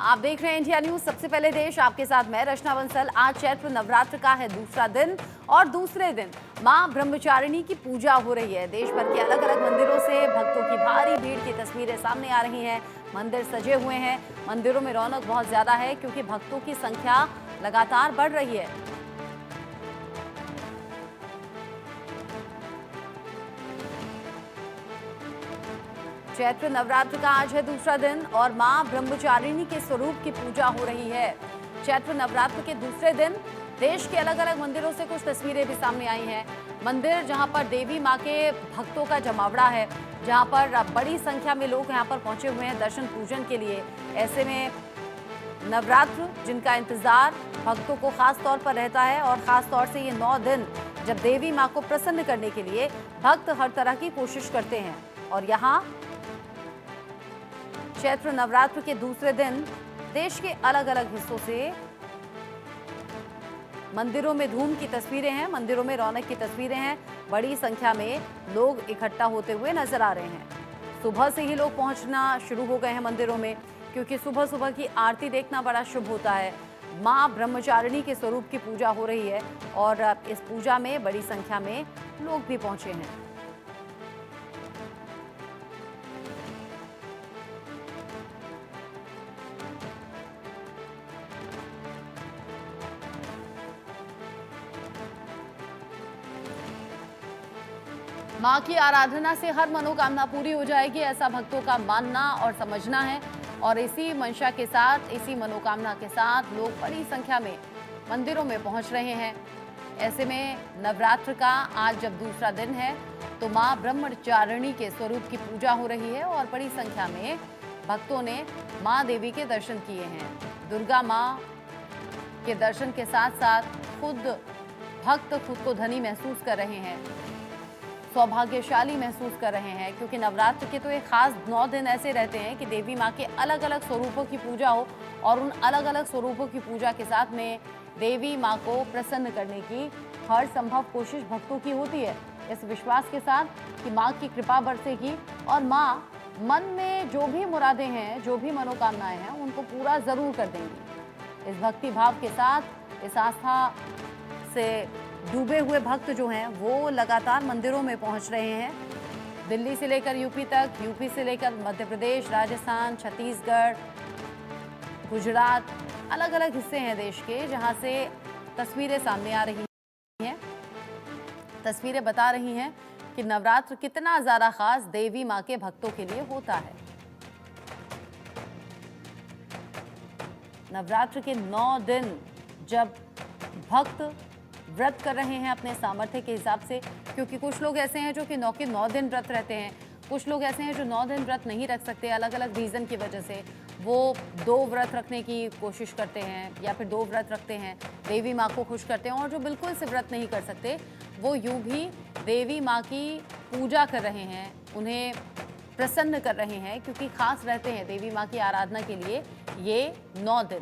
आप देख रहे हैं इंडिया न्यूज। सबसे पहले देश, आपके साथ मैं रचना बंसल। आज चैत्र नवरात्र का है दूसरा दिन और दूसरे दिन मां ब्रह्मचारिणी की पूजा हो रही है। देश भर के अलग अलग मंदिरों से भक्तों की भारी भीड़ की तस्वीरें सामने आ रही हैं। मंदिर सजे हुए हैं, मंदिरों में रौनक बहुत ज्यादा है क्योंकि भक्तों की संख्या लगातार बढ़ रही है। चैत्र नवरात्र का आज है दूसरा दिन और मां ब्रह्मचारिणी के स्वरूप की पूजा हो रही है। चैत्र नवरात्र के दूसरे दिन देश के अलग अलग मंदिरों से कुछ तस्वीरें भी सामने आई हैं। मंदिर जहां पर देवी मां के भक्तों का जमावड़ा है, जहां पर बड़ी संख्या में लोग यहां पर पहुंचे हुए हैं दर्शन पूजन के लिए। ऐसे में नवरात्र जिनका इंतजार भक्तों को खास तौर पर रहता है और खास तौर से ये 9 दिन जब देवी मां को प्रसन्न करने के लिए भक्त हर तरह की कोशिश करते हैं। और यहाँ चैत्र नवरात्र के दूसरे दिन देश के अलग अलग हिस्सों से मंदिरों में धूम की तस्वीरें हैं, मंदिरों में रौनक की तस्वीरें हैं। बड़ी संख्या में लोग इकट्ठा होते हुए नजर आ रहे हैं। सुबह से ही लोग पहुंचना शुरू हो गए हैं मंदिरों में, क्योंकि सुबह सुबह की आरती देखना बड़ा शुभ होता है। मां ब्रह्मचारिणी के स्वरूप की पूजा हो रही है और इस पूजा में बड़ी संख्या में लोग भी पहुंचे हैं। मां की आराधना से हर मनोकामना पूरी हो जाएगी, ऐसा भक्तों का मानना और समझना है। और इसी मंशा के साथ, इसी मनोकामना के साथ लोग बड़ी संख्या में मंदिरों में पहुंच रहे हैं। ऐसे में नवरात्र का आज जब दूसरा दिन है तो मां ब्रह्मचारिणी के स्वरूप की पूजा हो रही है और बड़ी संख्या में भक्तों ने मां देवी के दर्शन किए हैं। दुर्गा मां के दर्शन के साथ साथ भक्त खुद को धनी महसूस कर रहे हैं, सौभाग्यशाली महसूस कर रहे हैं, क्योंकि नवरात्र के तो एक खास 9 दिन ऐसे रहते हैं कि देवी माँ के अलग अलग स्वरूपों की पूजा हो और उन अलग अलग स्वरूपों की पूजा के साथ में देवी माँ को प्रसन्न करने की हर संभव कोशिश भक्तों की होती है, इस विश्वास के साथ कि माँ की कृपा बरसेगी और माँ मन में जो भी मुरादें हैं, जो भी मनोकामनाएं हैं, उनको पूरा जरूर कर देंगी। इस भक्ति भाव के साथ, इस आस्था से डूबे हुए भक्त जो हैं वो लगातार मंदिरों में पहुंच रहे हैं। दिल्ली से लेकर यूपी तक, यूपी से लेकर मध्य प्रदेश, राजस्थान, छत्तीसगढ़, गुजरात, अलग अलग हिस्से हैं देश के जहां से तस्वीरें सामने आ रही हैं। तस्वीरें बता रही हैं कि नवरात्र कितना ज़्यादा खास देवी माँ के भक्तों के लिए होता है। नवरात्र के 9 दिन जब भक्त व्रत कर रहे हैं अपने सामर्थ्य के हिसाब से, क्योंकि कुछ लोग ऐसे हैं जो कि 9 के 9 दिन व्रत रहते हैं, कुछ लोग ऐसे हैं जो 9 दिन व्रत नहीं रख सकते, अलग अलग रीज़न की वजह से वो 2 व्रत रखने की कोशिश करते हैं या फिर 2 व्रत रखते हैं, देवी माँ को खुश करते हैं। और जो बिल्कुल से व्रत नहीं कर सकते वो यूं भी देवी माँ की पूजा कर रहे हैं, उन्हें प्रसन्न कर रहे हैं, क्योंकि खास रहते हैं देवी माँ की आराधना के लिए ये 9 दिन।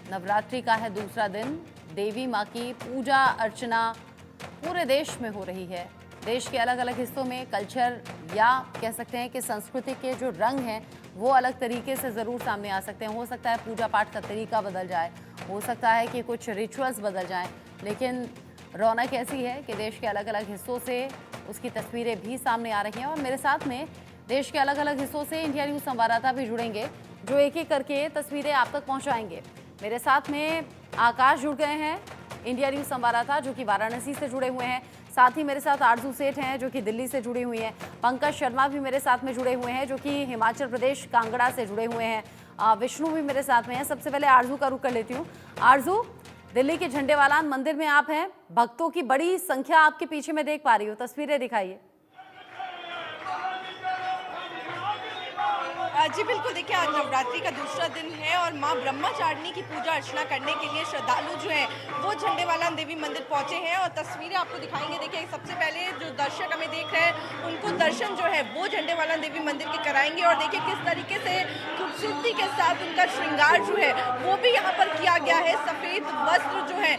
नवरात्रि का है दूसरा दिन, देवी माँ की पूजा अर्चना पूरे देश में हो रही है। देश के अलग अलग हिस्सों में कल्चर या कह सकते हैं कि संस्कृति के जो रंग हैं वो अलग तरीके से ज़रूर सामने आ सकते हैं। हो सकता है पूजा पाठ का तरीका बदल जाए, हो सकता है कि कुछ रिचुअल्स बदल जाएं, लेकिन रौनक ऐसी है कि देश के अलग अलग हिस्सों से उसकी तस्वीरें भी सामने आ रही हैं। और मेरे साथ में देश के अलग अलग हिस्सों से इंडिया न्यूज़ संवाददाता भी जुड़ेंगे जो एक एक करके तस्वीरें आप तक पहुँचाएंगे। मेरे साथ में आकाश जुड़ गए हैं, इंडिया न्यूज़ संवाददाता जो कि वाराणसी से जुड़े हुए हैं। साथ ही मेरे साथ आरजू सेठ हैं जो कि दिल्ली से जुड़ी हुई हैं। पंकज शर्मा भी मेरे साथ में जुड़े हुए हैं जो कि हिमाचल प्रदेश कांगड़ा से जुड़े हुए हैं। विष्णु भी मेरे साथ में हैं। सबसे पहले आरजू का रुख कर लेती हूँ। आरजू, दिल्ली के झंडेवालान मंदिर में आप हैं, भक्तों की बड़ी संख्या आपके पीछे में देख पा रही हूँ, तस्वीरें दिखाइए। जी बिल्कुल, देखिए आज नवरात्रि का दूसरा दिन है और माँ ब्रह्मचारिणी की पूजा अर्चना करने के लिए श्रद्धालु जो हैं वो झंडेवाला देवी मंदिर पहुंचे हैं और तस्वीरें आपको दिखाएंगे। देखिए सबसे पहले जो दर्शक हमें देख रहे हैं उनको दर्शन जो है वो झंडेवाला देवी मंदिर के कराएंगे और देखिए किस तरीके से खूबसूरती के साथ उनका श्रृंगार जो है वो भी यहाँ पर किया गया है। सफ़ेद वस्त्र जो है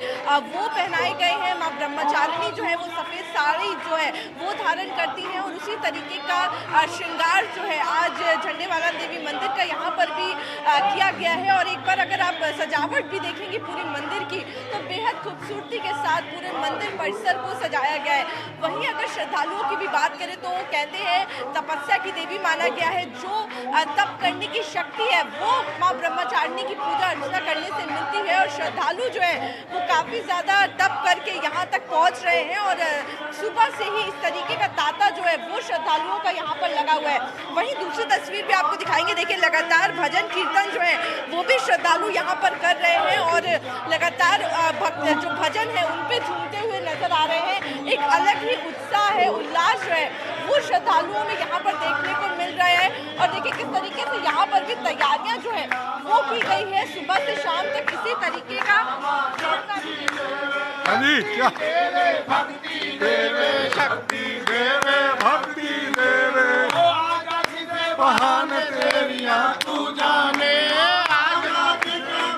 वो पहनाए गए हैं। माँ ब्रह्मचारिणी जो है वो सफ़ेद साड़ी जो है वो धारण करती हैं और उसी तरीके का श्रृंगार जो है आज झंडेवाला देवी मंदिर का यहाँ पर भी किया गया है। और एक बार अगर आप सजावट भी देखेंगे पूरे मंदिर की तो बेहद खूबसूरती के साथ पूरे मंदिर परिसर को सजाया गया है। वहीं अगर श्रद्धालुओं की भी बात करें तो कहते हैं तपस्या की देवी माना गया है। जो तप करने की शक्ति है वो माँ ब्रह्मचारिणी की पूजा अर्चना करने से मिलती है और श्रद्धालु जो है वो काफ़ी ज़्यादा तप करके यहाँ तक पहुँच रहे हैं और सुबह से ही इस तरीके का तांता जो है वो श्रद्धालुओं का यहाँ पर लगा हुआ है। वहीं दूसरी तस्वीर भी आपको दिखाएंगे। देखिए लगातार भजन कीर्तन जो है वो भी श्रद्धालु यहाँ पर कर रहे हैं और लगातार जो भजन है उन पे झूमते हुए नजर आ रहे हैं। एक अलग ही उत्साह है, उल्लास जो है वो श्रद्धालुओं में यहाँ पर देखने को मिल रहा है। और देखिए किस तरीके से यहाँ पर भी तैयारियां जो है वो की गई है। सुबह से शाम तक इसी तरीके का भक्ति देवे शक्ति देवे भक्ति देवे बहान तेरिया तू जाने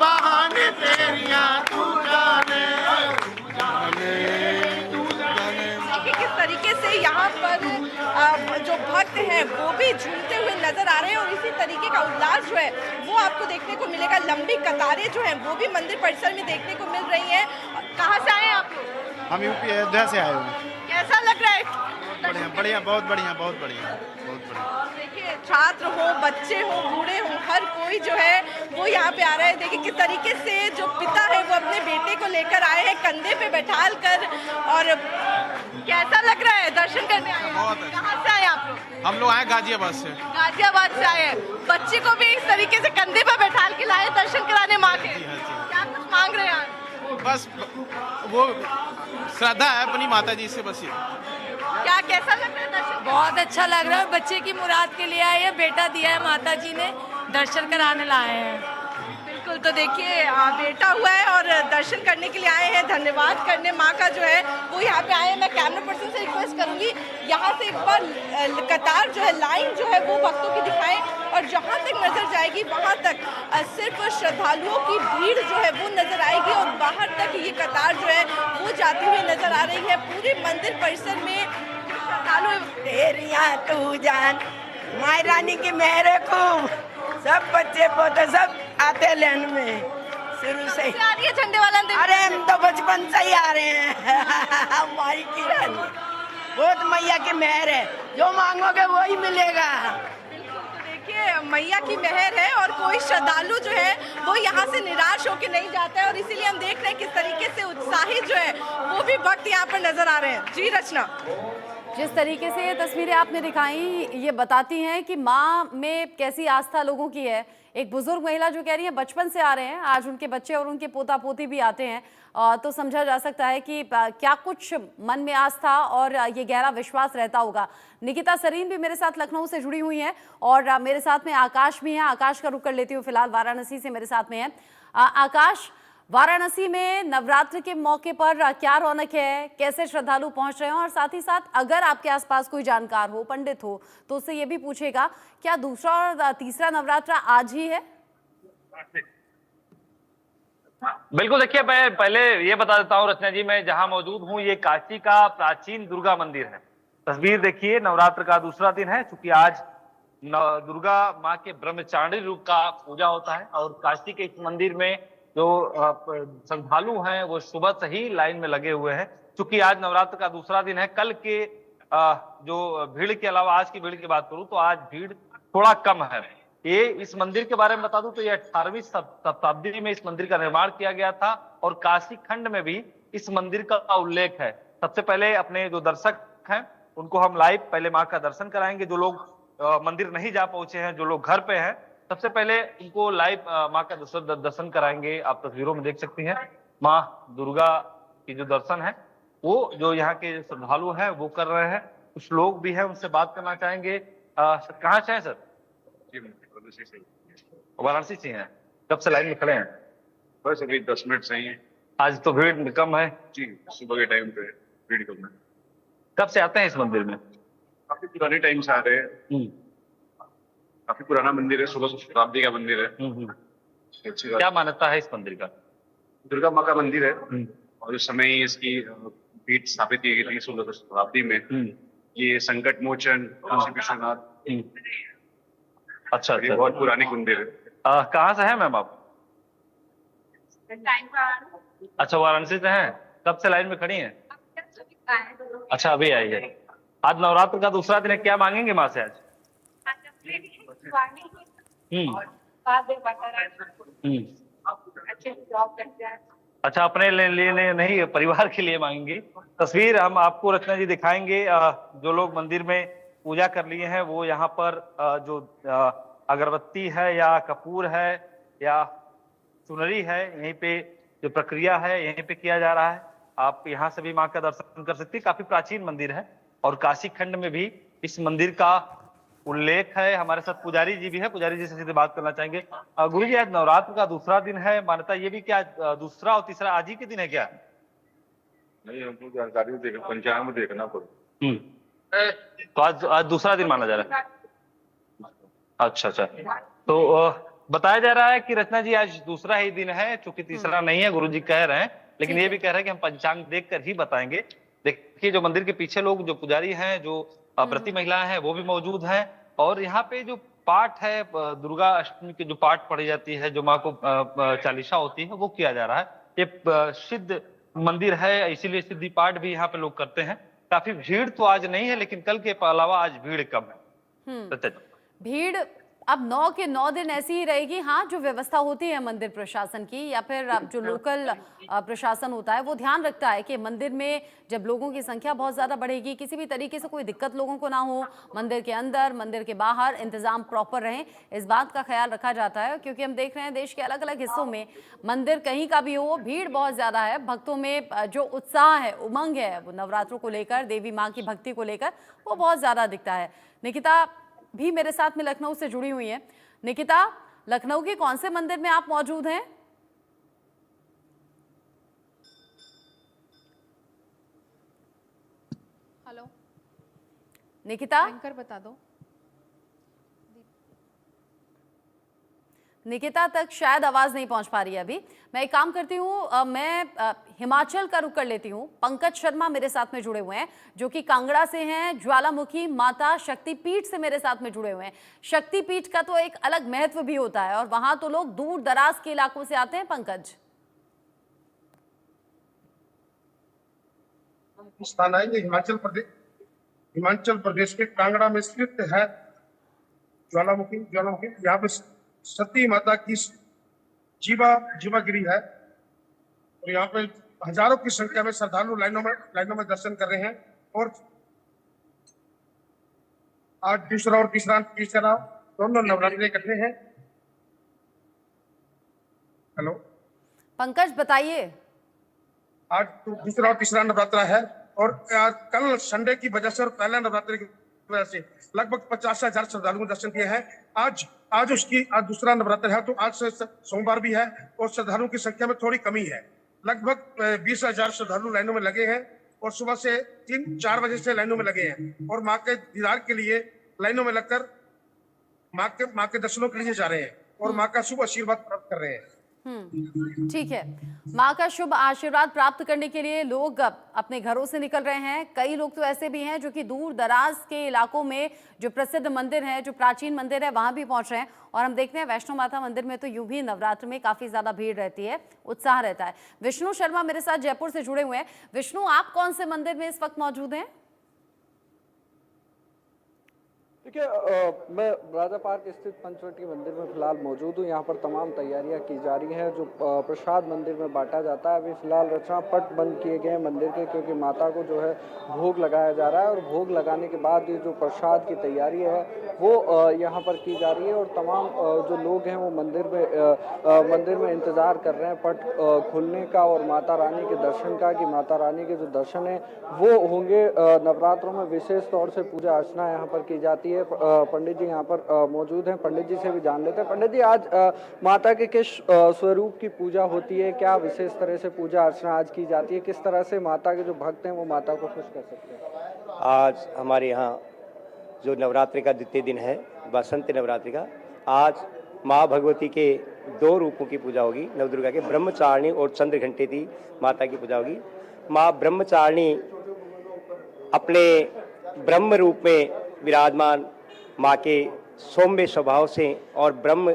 बहान तेरिया तू जाने किस तरीके से यहाँ पर जो भक्त हैं वो भी झूमते हुए नजर आ रहे हैं और इसी तरीके का उल्लास जो है वो आपको देखने को मिलेगा। लंबी कतारें जो हैं वो भी मंदिर परिसर में देखने को मिल रही हैं। कहाँ से आए हैं आप लोग? हम यूपी अयोध्या से आए हुए हैं। कैसा लग रहा है? बढ़िया बढ़िया, बहुत बढ़िया, बहुत बढ़िया, बहुत बढ़िया। देखिए छात्र हो, बच्चे हो, बूढ़े हो, हर कोई जो है वो यहाँ पे आ रहा है। देखिए किस तरीके से जो पिता है वो अपने बेटे को लेकर आए हैं कंधे पे बैठाल कर। और कैसा लग रहा है दर्शन करने आए? बहुत अच्छा। कहाँ से आए आप लोग? हम लोग आए गाजियाबाद से। गाजियाबाद से आए हैं। बच्चे को भी इस तरीके से कंधे पे बैठाल के लाए दर्शन कराने माँ के। क्या कुछ मांग रहे हैं? बस वो श्रद्धा है अपनी माता जी से, बस ये। क्या कैसा लग रहा है दर्शन? बहुत अच्छा लग रहा है। बच्चे की मुराद के लिए आए हैं, बेटा दिया है माता जी ने, दर्शन कराने लाए हैं। बिल्कुल, तो देखिए बेटा हुआ है और दर्शन करने के लिए आए हैं, धन्यवाद करने माँ का जो है वो यहाँ पे आए हैं। मैं कैमरा पर्सन से रिक्वेस्ट करूंगी यहाँ से एक बार कतार जो है, लाइन जो है वो भक्तों की दिखाएं और जहाँ तक नजर जाएगी वहाँ तक सिर्फ श्रद्धालुओं की भीड़ जो है वो नजर आएगी और बाहर तक ये कतार जो है वो जाती हुई नजर आ रही है। पूरे मंदिर परिसर में श्रद्धालु तेरिया तू जान माई रानी की मेहर खूब सब बच्चे पोते सब आते लेन में शुरू से। आ रही है झंडेवाला देवी? अरे हम तो बचपन से ही आ रहे हैं। माई की रानी बहुत मैया की मेहर है, जो मांगोगे वही मिलेगा। तो देखिए मैया की मेहर है और कोई श्रद्धालु जो है वो यहाँ से निराश होकर नहीं जाता है और इसीलिए हम देख रहे हैं किस तरीके से उत्साहित जो है वो भी भक्त यहाँ पर नजर आ रहे हैं। जी रचना, जिस तरीके से ये तस्वीरें आपने दिखाई ये बताती हैं कि माँ में कैसी आस्था लोगों की है। एक बुजुर्ग महिला जो कह रही है बचपन से आ रहे हैं, आज उनके बच्चे और उनके पोता पोती भी आते हैं, तो समझा जा सकता है कि क्या कुछ मन में आस्था और ये गहरा विश्वास रहता होगा। निकिता सरीन भी मेरे साथ लखनऊ से जुड़ी हुई हैं और मेरे साथ में आकाश भी हैं। आकाश का रुख कर लेती हूँ, फिलहाल वाराणसी से मेरे साथ में है आकाश। वाराणसी में नवरात्र के मौके पर क्या रौनक है, कैसे श्रद्धालु पहुंच रहे हैं और साथ ही साथ अगर आपके आसपास कोई जानकार हो, पंडित हो, तो उससे ये भी पूछेगा क्या दूसरा और तीसरा नवरात्र आज ही है? बिल्कुल, देखिए मैं पहले ये बता देता हूँ रचना जी, मैं जहां मौजूद हूँ ये काशी का प्राचीन दुर्गा मंदिर है। तस्वीर देखिए, नवरात्र का दूसरा दिन है। चूंकि आज दुर्गा माँ के ब्रह्मचारिणी रूप का पूजा होता है और काशी के इस मंदिर में जो श्रद्धालु हैं वो सुबह से ही लाइन में लगे हुए हैं। चूंकि आज नवरात्र का दूसरा दिन है, कल के जो भीड़ के अलावा आज की भीड़ की बात करूं तो आज भीड़ थोड़ा कम है। ये इस मंदिर के बारे में बता दूं तो ये 18वीं शताब्दी में इस मंदिर का निर्माण किया गया था और काशी खंड में भी इस मंदिर का उल्लेख है। सबसे पहले अपने जो दर्शक हैं उनको हम लाइव पहले माँ का दर्शन कराएंगे। जो लोग मंदिर नहीं जा पहुंचे हैं, जो लोग घर पे हैं, सबसे पहले उनको लाइव माँ का दर्शन कराएंगे। आप तस्वीरों में देख सकती हैं माँ दुर्गा की जो दर्शन है वो जो यहाँ के श्रद्धालु हैं वो कर रहे हैं। कुछ लोग भी हैं, उनसे बात करना चाहेंगे। कहाँ से हैं सर? जी वाराणसी से। वाराणसी से हैं? कब से लाइन में खड़े हैं? बस अभी 10 मिनट से ही है आज तो भीड़ कम है। जी, सुबह के टाइम पे भीड़ कम है। कब से आते हैं इस मंदिर में? काफी पुराने टाइम से आ रहे हैं। काफी पुराना मंदिर है, 16 शताब्दी का मंदिर है। अच्छी बात। क्या मान्यता है इस मंदिर का? दुर्गा माँ का मंदिर है और उस समय ही इसकी पीठ स्थापित की गई थी 16 शताब्दी में। ये संकट मोचन काशी विश्वनाथ, अच्छा ये अच्छा। बहुत पुरानी मंदिर है। कहाँ से है मैम आप? अच्छा, वाराणसी से हैं। कब से लाइन में खड़ी हैं? अच्छा, अभी आई है। आज नवरात्र का दूसरा दिन है, क्या मांगेंगे माँ से आज? अच्छा, अपने लिए नहीं, परिवार के लिए मांगेंगे। तस्वीर हम आपको रचना जी दिखाएंगे। जो लोग मंदिर में पूजा कर लिए हैं वो यहाँ पर जो अगरबत्ती है या कपूर है या चुनरी है, यहीं पे जो प्रक्रिया है यहीं पे किया जा रहा है। आप यहाँ से भी माँ का दर्शन कर सकते हैं। काफी प्राचीन मंदिर है और काशी खंड में भी इस मंदिर का उल्लेख है। हमारे साथ पुजारी जी भी है, पुजारी जी से सीधे बात करना चाहेंगे। गुरु जी, आज नवरात्र का दूसरा दिन है, मान्यता ये भी क्या दूसरा और तीसरा आज ही के दिन है क्या? नहीं, हमको जानकारी में देखना, पंचांग में देखना पड़ेगा। तो आज दूसरा दिन माना जा रहा है। अच्छा अच्छा। तो बताया जा रहा है कि रचना जी आज दूसरा ही दिन है, चूंकि तीसरा नहीं है गुरु जी कह रहे हैं, लेकिन ये भी कह रहे हैं कि हम पंचांग देखकर ही बताएंगे। देखिए, जो मंदिर के पीछे लोग, जो पुजारी हैं, जो व्रती महिलाएं हैं, वो भी मौजूद हैं। और यहाँ पे जो पाठ है, दुर्गा अष्टमी की जो पाठ पढ़ी जाती है, जो माँ को चालीसा होती है, वो किया जा रहा है। ये सिद्ध मंदिर है, इसीलिए सिद्धि पाठ भी यहाँ पे लोग करते हैं। काफी भीड़ तो आज नहीं है, लेकिन कल के अलावा आज भीड़ कम है। भीड़ अब 9 के 9 दिन ऐसी ही रहेगी। हाँ, जो व्यवस्था होती है मंदिर प्रशासन की या फिर अब जो लोकल प्रशासन होता है वो ध्यान रखता है कि मंदिर में जब लोगों की संख्या बहुत ज़्यादा बढ़ेगी, किसी भी तरीके से कोई दिक्कत लोगों को ना हो, मंदिर के अंदर मंदिर के बाहर इंतजाम प्रॉपर रहें, इस बात का ख्याल रखा जाता है। क्योंकि हम देख रहे हैं देश के अलग अलग हिस्सों में मंदिर कहीं का भी हो, भीड़ बहुत ज़्यादा है। भक्तों में जो उत्साह है, उमंग है, वो नवरात्रों को लेकर, देवी माँ की भक्ति को लेकर, वो बहुत ज़्यादा दिखता है। निकिता भी मेरे साथ में लखनऊ से जुड़ी हुई है। निकिता, लखनऊ के कौन से मंदिर में आप मौजूद हैं? हेलो निकिता, एंकर बता दो। निकिता तक शायद आवाज नहीं पहुंच पा रही है अभी। मैं एक काम करती हूँ, मैं हिमाचल का रुख कर लेती हूँ। पंकज शर्मा मेरे साथ में जुड़े हुए हैं, जो कि कांगड़ा से हैं, ज्वालामुखी माता शक्तिपीठ से मेरे साथ में जुड़े हुए हैं। शक्तिपीठ का तो एक अलग महत्व भी होता है और वहां तो लोग दूर दराज के इलाकों से आते हैं। पंकज, स्थान है ये हिमाचल प्रदेश के कांगड़ा में स्थित है ज्वालामुखी। यहाँ पे सती माता की जीवागिरी है और यहाँ पे हजारों की संख्या में श्रद्धालु लाइनों में दर्शन कर रहे हैं। और आज दूसरा और तीसरा दोनों नवरात्रि इकट्ठे हैं। हेलो पंकज बताइए। आज तो दूसरा और तीसरा नवरात्रा है और कल संडे की वजह से और पहला नवरात्रि की वजह से लगभग 50,000 श्रद्धालुओं ने दर्शन किए हैं। आज दूसरा नवरात्र है, तो आज से सोमवार भी है और श्रद्धालुओं की संख्या में थोड़ी कमी है। लगभग 20,000 श्रद्धालु लाइनों में लगे हैं और सुबह से 3-4 बजे से लाइनों में लगे हैं और माँ के दीदार के लिए लाइनों में लगकर माँ के दर्शनों के लिए जा रहे हैं और माँ का शुभ आशीर्वाद प्राप्त कर रहे हैं। ठीक है, माँ का शुभ आशीर्वाद प्राप्त करने के लिए लोग अपने घरों से निकल रहे हैं। कई लोग तो ऐसे भी हैं जो कि दूर दराज के इलाकों में जो प्रसिद्ध मंदिर है, जो प्राचीन मंदिर है, वहां भी पहुंच रहे हैं। और हम देखते हैं वैष्णो माता मंदिर में तो यूं भी नवरात्र में काफी ज्यादा भीड़ रहती है, उत्साह रहता है। विष्णु शर्मा मेरे साथ जयपुर से जुड़े हुए हैं। विष्णु, आप कौन से मंदिर में इस वक्त मौजूद हैं? देखिए, मैं राजा पार्क स्थित पंचवटी मंदिर में फिलहाल मौजूद हूँ। यहाँ पर तमाम तैयारियां की जा रही हैं। जो प्रसाद मंदिर में बांटा जाता है, अभी फिलहाल रचना पट बंद किए गए हैं मंदिर के, क्योंकि माता को जो है भोग लगाया जा रहा है और भोग लगाने के बाद ये जो प्रसाद की तैयारी है वो यहाँ पर की जा रही है। और तमाम जो लोग हैं वो मंदिर में इंतज़ार कर रहे हैं पट खुलने का और माता रानी के दर्शन का, कि माता रानी के जो दर्शन है वो होंगे। नवरात्रों में विशेष तौर से पूजा अर्चना यहाँ पर की जाती है। है। पंडित जी यहाँ पर मौजूद हैं, पंडित जी से भी जान लेते हैं। पंडित जी, आज माता के किस स्वरूप की पूजा होती है, क्या विशेष तरह से पूजा अर्चना आज की जाती है, किस तरह से माता के जो भक्त हैं वो माता को खुश कर सकते हैं? आज हमारे यहाँ जो नवरात्रि का द्वितीय दिन है, बसंत नवरात्रि का, आज माँ भगवती के 2 रूपों की पूजा होगी। नवदुर्गा के ब्रह्मचारिणी और चंद्रघंटेती माता की पूजा होगी। माँ ब्रह्मचारिणी अपने ब्रह्म रूप में विराजमान माँ के सौम्य स्वभाव से और ब्रह्म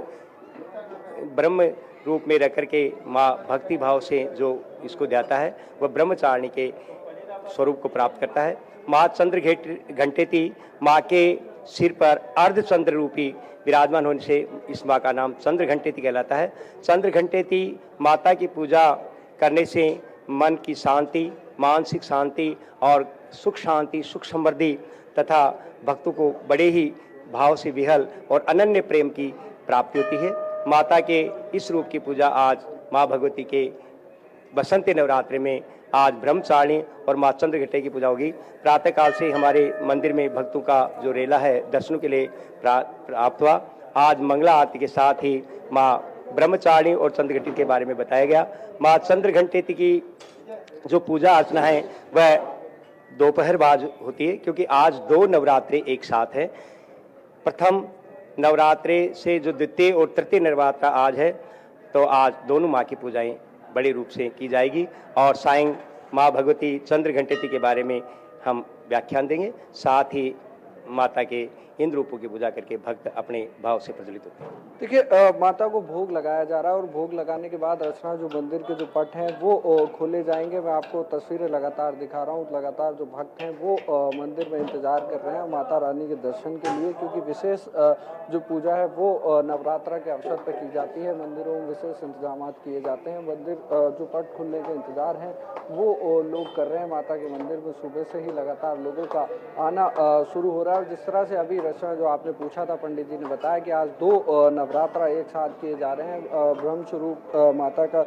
रूप में रह करके माँ भक्ति भाव से जो इसको देता है वह ब्रह्मचारिणी के स्वरूप को प्राप्त करता है। माँ चंद्रघंटेती माँ के सिर पर अर्धचंद्र रूपी विराजमान होने से इस माँ का नाम चंद्रघंटेती कहलाता है। चंद्रघंटेती माता की पूजा करने से मन की शांति, मानसिक शांति और सुख शांति, सुख समृद्धि तथा भक्तों को बड़े ही भाव से विहल और अनन्य प्रेम की प्राप्ति होती है। माता के इस रूप की पूजा आज माँ भगवती के बसंत नवरात्रि में आज ब्रह्मचारिणी और माँ चंद्रघंटे की पूजा होगी। प्रातःकाल से हमारे मंदिर में भक्तों का जो रेला है दर्शनों के लिए प्राप्त हुआ। आज मंगला आरती के साथ ही माँ ब्रह्मचारिणी और चंद्रघंटे के बारे में बताया गया। माँ चंद्रघंटे की जो पूजा अर्चना है वह दोपहर बाद होती है, क्योंकि आज 2 नवरात्रे एक साथ है। प्रथम नवरात्रे से जो द्वितीय और तृतीय नवरात्रा आज है, तो आज दोनों माँ की पूजाएं बड़े रूप से की जाएगी और सायं माँ भगवती चंद्रघंटेती के बारे में हम व्याख्यान देंगे। साथ ही माता के इन रूपों की पूजा करके भक्त अपने भाव से प्रज्वलित होते हैं। देखिए, माता को भोग लगाया जा रहा है और भोग लगाने के बाद रचना जो मंदिर के जो पट हैं वो खोले जाएंगे। मैं आपको तस्वीरें लगातार दिखा रहा हूँ। लगातार जो भक्त हैं वो मंदिर में इंतजार कर रहे हैं माता रानी के दर्शन के लिए, क्योंकि विशेष जो पूजा है वो नवरात्रा के अवसर पर की जाती है। मंदिरों में विशेष इंतजाम किए जाते हैं। मंदिर जो पट खुलने के इंतजार हैं वो लोग कर रहे हैं। माता के मंदिर में सुबह से ही लगातार लोगों का आना शुरू हो रहा है। जिस तरह से अभी रचना जो आपने पूछा था, पंडित जी ने बताया कि आज 2 नवरात्रा एक साथ किए जा रहे हैं। ब्रह्म स्वरूप माता का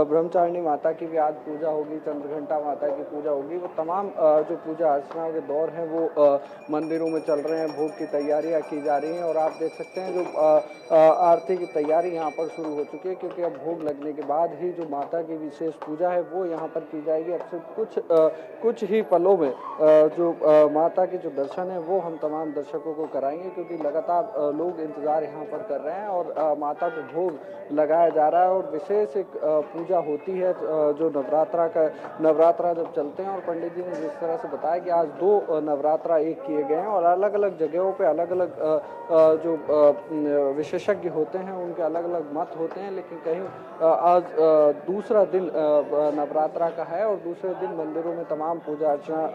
ब्रह्मचारिणी माता की भी आज पूजा होगी, चंद्रघंटा माता की पूजा होगी। वो तमाम जो पूजा अर्चना के दौर हैं वो मंदिरों में चल रहे हैं। भोग की तैयारियां की जा रही हैं और आप देख सकते हैं जो आरती की तैयारी यहाँ पर शुरू हो चुकी है, क्योंकि अब भोग लगने के बाद ही जो माता की विशेष पूजा है वो यहाँ पर की जाएगी। अब से कुछ ही पलों में जो माता के जो दर्शन है वो हम तमाम दर्शकों को कराएंगे, क्योंकि लगातार लोग इंतजार यहाँ पर कर रहे हैं और माता को भोग लगाया जा रहा है। और विशेष एक पूजा होती है जो नवरात्रा जब चलते हैं। और पंडित जी ने जिस तरह से बताया कि आज 2 नवरात्रा एक किए गए हैं और अलग अलग जगहों पे अलग अलग जो विशेषज्ञ होते हैं उनके अलग अलग मत होते हैं, लेकिन कहीं आज दूसरा दिन नवरात्रा का है और दूसरे दिन मंदिरों में तमाम पूजा अर्चना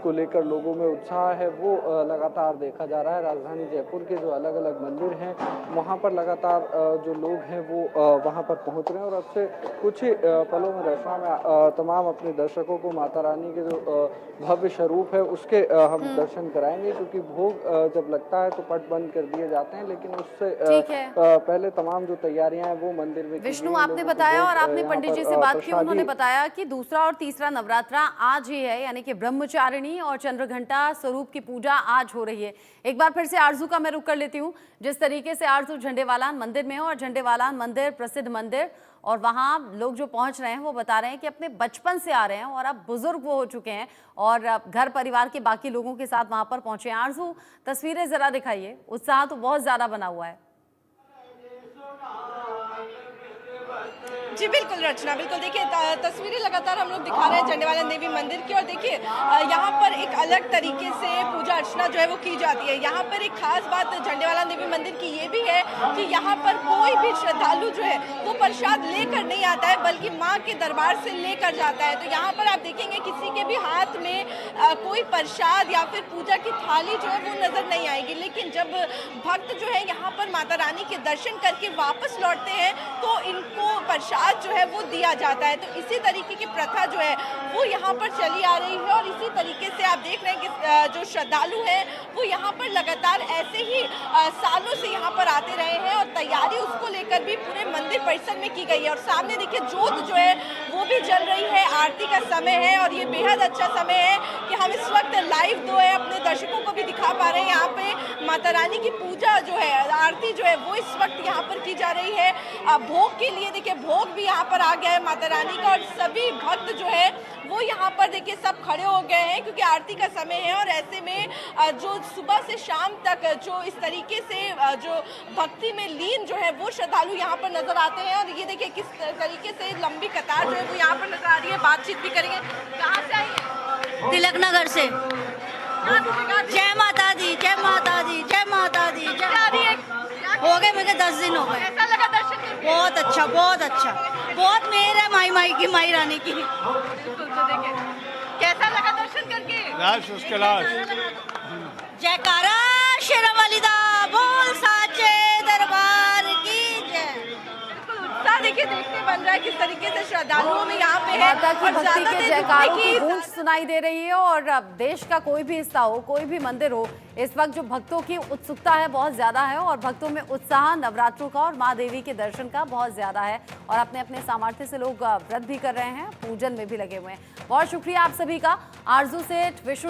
को लेकर लोगों में उत्साह है वो लगातार देखा जा रहा है। राजधानी जयपुर के जो अलग अलग मंदिर हैं वहाँ पर लगातार जो लोग हैं वो वहाँ पर पहुँच रहे हैं। और अब से कुछ ही पलों में रचना में तमाम अपने दर्शकों को माता रानी के जो भव्य स्वरूप है उसके हम दर्शन कराएंगे, क्योंकि भोग जब लगता है तो पट बंद कर दिए जाते हैं, लेकिन उससे पहले तमाम जो तैयारियां हैं वो मंदिर में। विष्णु, आपने बताया और आपने पंडित जी से बात की, उन्होंने बताया कि दूसरा और तीसरा नवरात्रा आज ही है, यानी कि ब्रह्मचारिणी और चंद्रघंटा स्वरूप की पूजा आज हो रही है। एक बार फिर से आरजू का मैं रुक कर लेती हूँ। जिस तरीके से आरजू झंडेवालान मंदिर में है और झंडेवालान मंदिर प्रसिद्ध मंदिर, और वहाँ लोग जो पहुँच रहे हैं वो बता रहे हैं कि अपने बचपन से आ रहे हैं और अब बुजुर्ग वो हो चुके हैं और घर परिवार के बाकी लोगों के साथ वहाँ पर पहुँचे हैं। आरजू, तस्वीरें जरा दिखाइए, उत्साह तो बहुत ज़्यादा बना हुआ है। जी बिल्कुल रचना, बिल्कुल देखिए तस्वीरें लगातार हम लोग दिखा रहे हैं झंडेवालान देवी मंदिर की। और देखिए यहाँ पर एक अलग तरीके से पूजा अर्चना जो है वो की जाती है। यहाँ पर एक खास बात झंडेवालान देवी मंदिर की ये भी है कि यहाँ पर कोई भी श्रद्धालु जो है वो प्रसाद लेकर नहीं आता है, बल्कि माँ के दरबार से लेकर जाता है। तो यहाँ पर आप देखेंगे किसी के भी हाथ में कोई प्रसाद या फिर पूजा की थाली जो है वो नजर नहीं आएगी। लेकिन जब भक्त जो है यहाँ पर माता रानी के दर्शन करके वापस लौटते हैं तो इनको प्रसाद जो है वो दिया जाता है। तो इसी तरीके की प्रथा जो है वो यहाँ पर चली आ रही है। और इसी तरीके से आप देख रहे हैं कि जो श्रद्धालु हैं वो यहाँ पर लगातार ऐसे ही सालों से यहाँ पर आते रहे हैं और तैयारी उसको लेकर भी पूरे मंदिर परिसर में की गई है। और सामने देखिए जोत जो है वो भी जल रही है। आरती का समय है और ये बेहद अच्छा समय है कि हम इस वक्त लाइव जो है अपने दर्शकों को भी दिखा पा रहे हैं। यहाँ पे माता रानी की पूजा जो है, आरती जो है वो इस वक्त यहाँ पर की जा रही है। भोग के लिए देखिए भोग भी यहाँ पर आ गया है माता रानी का, और सभी भक्त जो है वो यहाँ पर देखिए सब खड़े हो गए हैं क्योंकि आरती का समय है। और ऐसे में जो सुबह से शाम तक जो इस तरीके से जो भक्ति में लीन जो है वो श्रद्धालु यहाँ पर नजर आते हैं। और ये देखिए किस तरीके से लंबी कतार जो है वो यहाँ पर नजर आ रही है। बातचीत भी करेंगे। कहाँ से आई है? तिलक नगर से। जय माता दी, जय माता दी, जय माता दी। हो गए मुझे 10 दिन हो गए। कैसा लगा दर्शन करके? बहुत अच्छा, बहुत अच्छा, बहुत मेहर है माई माई की, माई रानी की। तो देखिए कैसा लगा दर्शन करके? जयकारा शेरा वालिदा बोल साचे दरबार की जय। उत्साह देखिए देखने बन रहा है किस तरीके से श्रद्धालुओं में यहाँ पे है। माता की और भक्ति ज्यादातर के जयकारों की देखिए गूंज सुनाई दे रही है। और अब देश का कोई भी हिस्सा हो, कोई भी मंदिर हो, इस वक्त जो भक्तों की उत्सुकता है बहुत ज्यादा है और भक्तों में उत्साह नवरात्रों का और माँ देवी के दर्शन का बहुत ज्यादा है। और अपने अपने सामर्थ्य से लोग व्रत भी कर रहे हैं, पूजन में भी लगे हुए हैं। बहुत शुक्रिया आप सभी का। आरजू सेठ, विष्णु